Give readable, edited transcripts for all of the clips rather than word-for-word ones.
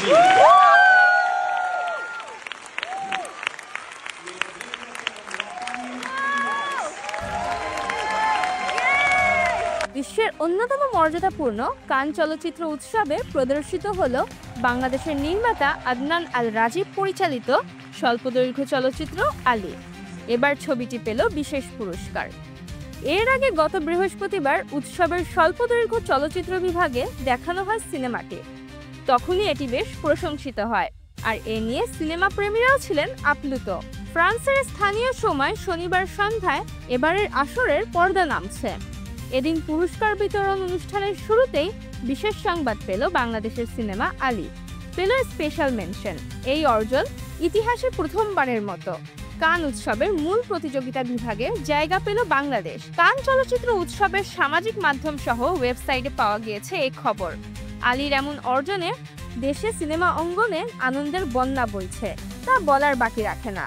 বিশ্বের অন্যতম মর্যাদাপূর্ণ কান চলচ্চিত্র উৎসবে প্রদর্শিত হলো বাংলাদেশের নির্মাতা আদনান আল রাজীব পরিচালিত স্বল্পদৈর্ঘ্য চলচ্চিত্র আলী। এবার ছবিটি পেল বিশেষ পুরস্কার। এর আগে গত বৃহস্পতিবার উৎসবের স্বল্পদৈর্ঘ্য চলচ্চিত্র বিভাগে দেখানো হয় সিনেমাটি। তখনই এটি বেশ প্রশংসিত হয়, আর এ নিয়ে সিনেমা প্রেমীরাও ছিলেন আপ্লুত। ফ্রান্সের স্থানীয় সময় শনিবার সন্ধ্যায় এবারের আসরের পর্দা নামছে। এদিন পুরস্কার বিতরণ অনুষ্ঠানের শুরুতেই বিশেষ সংবাদ পেল বাংলাদেশের সিনেমা আলী। পেল স্পেশাল মেনশন। এই অর্জন ইতিহাসে প্রথমবারের মতো কান উৎসবের মূল প্রতিযোগিতা বিভাগে জায়গা পেল বাংলাদেশ। কান চলচ্চিত্র উৎসবের সামাজিক মাধ্যম সহ ওয়েবসাইটে পাওয়া গিয়েছে এই খবর। আলীর এমন অর্জনে দেশে সিনেমা অঙ্গনে আনন্দের বন্যা বইছে, তা বলার বাকি রাখে না।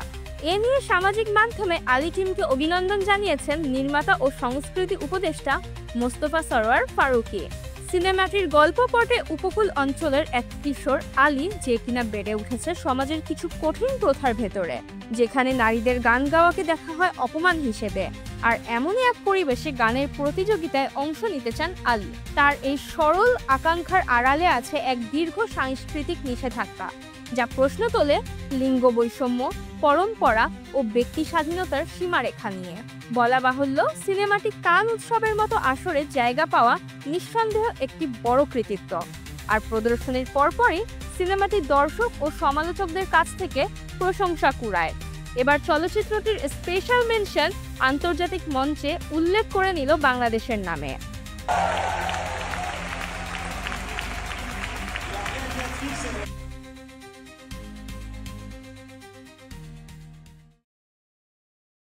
এ নিয়ে সামাজিক মাধ্যমে আলী টিমকে অভিনন্দন জানিয়েছেন নির্মাতা ও সংস্কৃতি উপদেষ্টা মোস্তফা সরোয়ার ফারুকী। সিনেমাটির গল্পপটে উপকূল অঞ্চলের এক কিশোর আলী, যে কিনা বেড়ে উঠেছে সমাজের কিছু কঠিন প্রথার ভেতরে, যেখানে নারীদের গান গাওয়াকে দেখা হয় অপমান হিসেবে। আর এমনই এক পরিবেশে গানের প্রতিযোগিতায় অংশ নিতে চান আলী। তার এই সরল আকাঙ্ক্ষার আড়ালে আছে এক দীর্ঘ সাংস্কৃতিক নিষেধাজ্ঞা, যা প্রশ্ন তোলে লিঙ্গ বৈষম্য, পরম্পরা ও ব্যক্তি স্বাধীনতার সীমারেখা নিয়ে। বলা বাহুল্য, সিনেমাটি কান উৎসবের মতো আসরে জায়গা পাওয়া নিঃসন্দেহ একটি বড় কৃতিত্ব। আর প্রদর্শনীর পরপরই সিনেমাটি দর্শক ও সমালোচকদের কাছ থেকে প্রশংসা কুড়ায়। এবার চলচ্চিত্রটির স্পেশাল মেনশন আন্তর্জাতিক মঞ্চে উল্লেখ করে নিল বাংলাদেশের নামে।